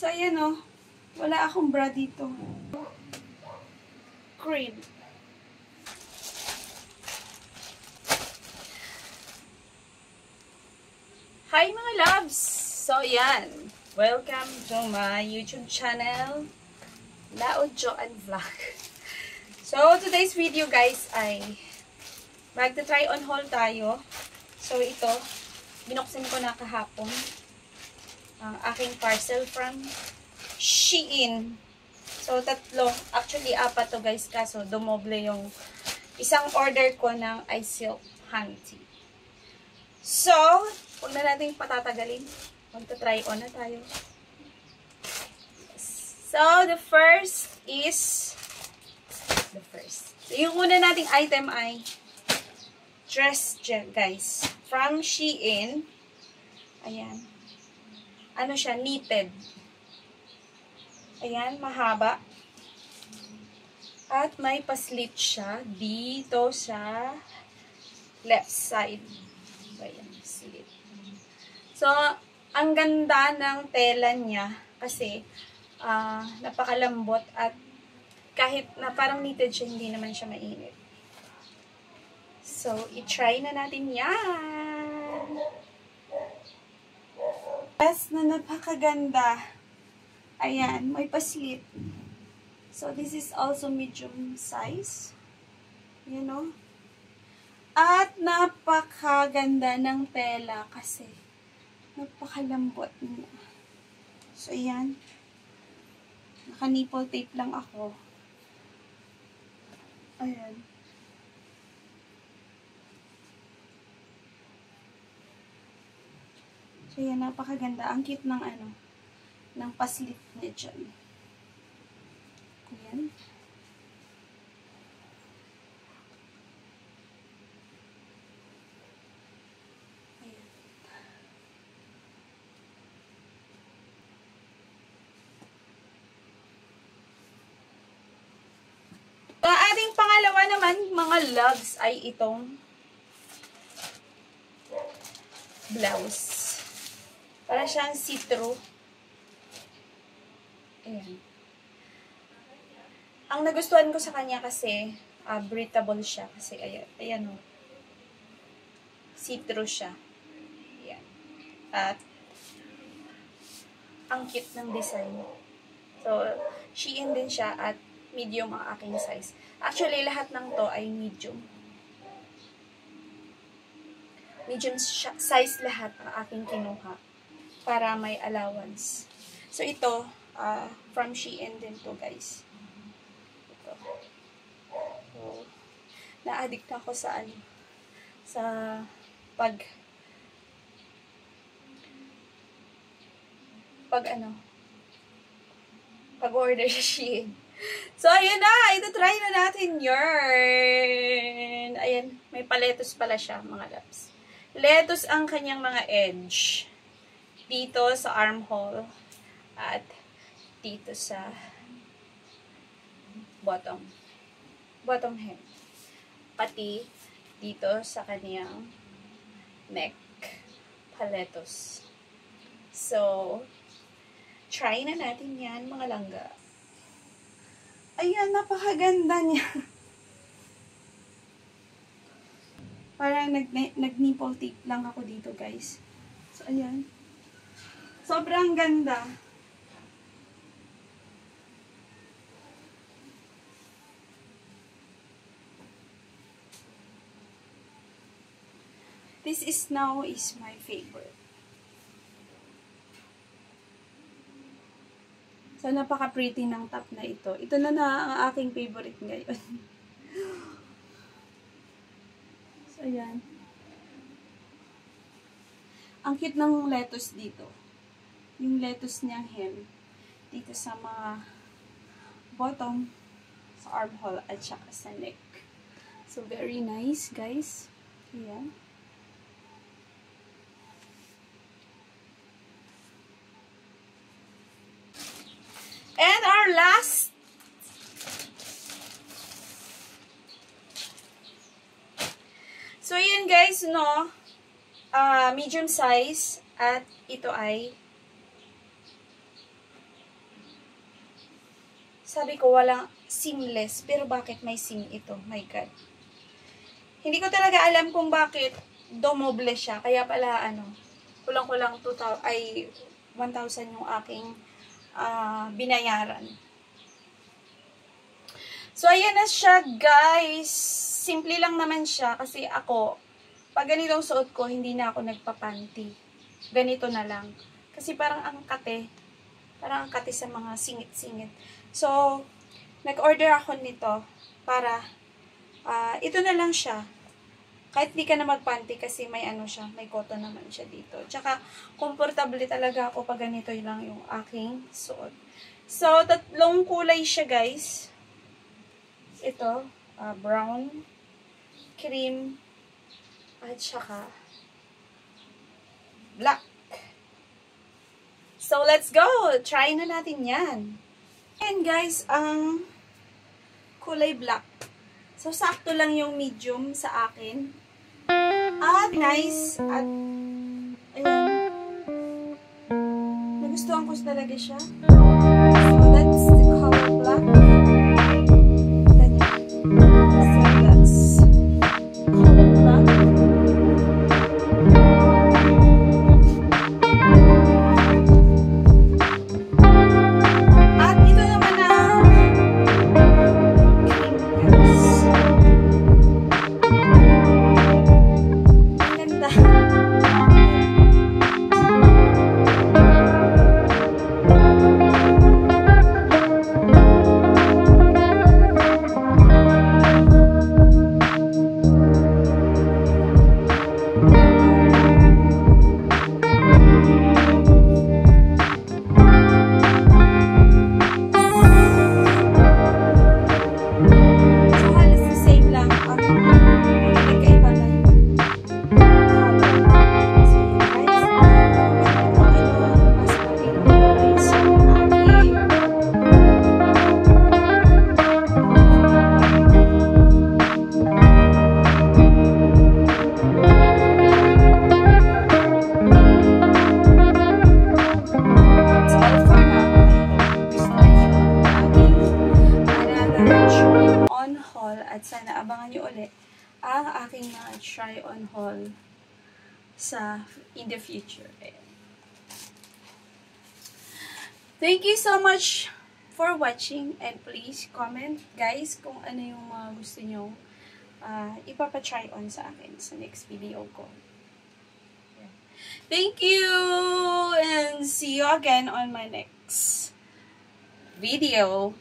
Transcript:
So, ayan o. Wala akong bra dito. Cream. Hi mga loves! So, ayan. Welcome to my YouTube channel, Laodjo and Vlog. So, today's video guys ay magta-try on haul tayo. So, ito, binuksan ko na kahapon ang aking parcel from Shein. So, tatlo. Actually, apat to guys. Kaso, dumoble yung isang order ko ng iSilk Hanty. So, huwag na natin patatagalin. Magta-try on na tayo. So, the first is So, yung una nating item ay dress gel, guys. From Shein. Ayan. Ano siya? Knitted. Ayan, mahaba. At may paslit siya dito sa left side. Ayan, slit. So, ang ganda ng tela niya kasi napakalambot at kahit na parang knitted siya, hindi naman siya mainit. So, i-try na natin yan. Yes, na napakaganda. Ayan, may paslit. So, this is also medium size. You know? At napakaganda ng tela kasi napakalambot niya. So, ayan. Naka-nipple tape lang ako. Ayan. So, ayan. Napakaganda. Ang cute ng ng paslit niya dyan. Ayan. So, ating pangalawa naman, mga loves, ay itong blouse. Para siyang see-through. Ayan. Ang nagustuhan ko sa kanya kasi, breathable siya. Kasi, ayan o. See-through siya. Ayan. At, ang cute ng design. So, Shein din siya at medium ang aking size. Actually, lahat ng to ay medium. Medium size lahat ang aking kinuha para may allowance. So, ito, from Shein din to guys. Ito. So, na-addict ako sa sa pag-order sa Shein. So, ayun na. Ito, try na natin yarn. Ayan. May paletos pala siya, mga loves. Lettuce ang kanyang mga edge. Dito sa armhole. At dito sa bottom. Bottom hem. Pati dito sa kanyang neck. Paletos. So, try na natin yan, mga langga. Ayan, napakaganda niya. Parang nag-nipple tape lang ako dito, guys. So, ayan. Sobrang ganda. This is my favorite. So, napaka-pretty ng top na ito. Ito na ang aking favorite ngayon. So, ayan. Ang cute ng lettuce dito. Yung lettuce niyang hem. Dito sa mga bottom, sa armhole, at saka sa neck. So, very nice, guys. Ayan. And our last so, yun guys, no? Medium size. At ito ay Sabi ko, walang seamless. Pero bakit may seam ito? My God. Hindi ko talaga alam kung bakit dumoble siya. Kaya pala, kulang-kulang 1,000 yung aking binayaran. So, ayan na siya, guys. Simple lang naman siya. Kasi ako, pag ganitong suot ko, hindi na ako nagpapanty. Ganito na lang. Kasi parang ang kate. Parang ang kate sa mga singit-singit. So, nag-order ako nito para, ito na lang siya. Kahit di ka na magpanty kasi may siya, may cotton naman siya dito. Tsaka, komportable talaga ako pag ganito lang yung aking suot. So, 3 kulay siya, guys. Ito, brown, cream, at saka black. So, let's go! Try na natin yan. And guys, ang kulay black. So, sakto lang yung medium sa akin. At nice. At, ayan. Nagustuhan ko talaga siya. So, that's the color black. Ganyan. So, that's color black. At sana abangan nyo ulit ang aking mga try-on haul in the future. Thank you so much for watching and please comment, guys, kung ano yung mga gusto nyo ipapa-try on sa akin sa next video ko. Thank you and see you again on my next video.